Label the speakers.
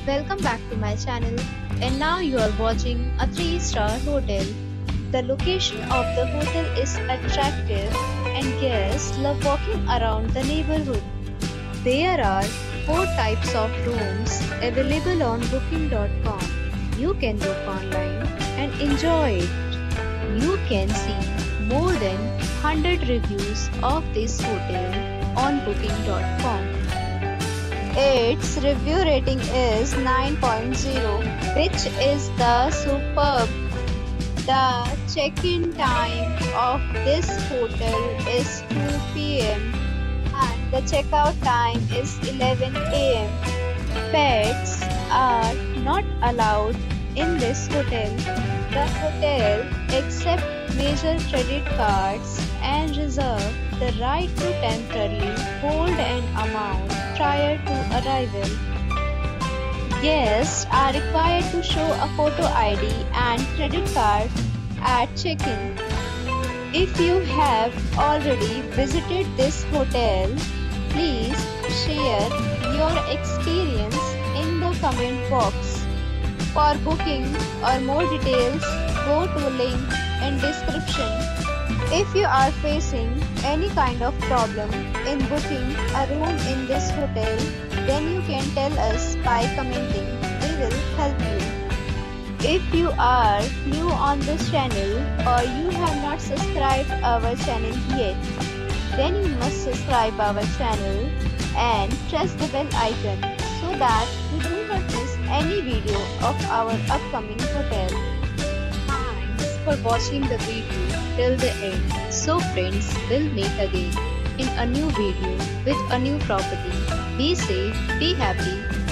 Speaker 1: welcome back to my channel, and now you are watching a 3-star hotel. The location of the hotel is attractive and guests love walking around the neighborhood. There are 4 types of rooms available on booking.com. You can book online and enjoy it. You can see more than 100 reviews of this hotel on booking.com. Its review rating is 9.0, which is the superb. The check-in time of this hotel is 2 p.m. and the checkout time is 11 a.m. Pets are not allowed in this hotel. The hotel accepts major credit cards and reserves the right to temporarily hold an amount prior to arrival. Guests are required to show a photo ID and credit card at check-in. If you have already visited this hotel, please share your experience in the comment box. For booking or more details, go to link in description. If you are facing any kind of problem in booking a room in this hotel, then you can tell us by commenting. We will help you. If you are new on this channel or you have not subscribed our channel yet, then you must subscribe our channel and press the bell icon so that you do not miss any video of our upcoming hotel. Thanks for watching the video till the end. So friends, we'll meet again in a new video with a new property. Be safe, be happy.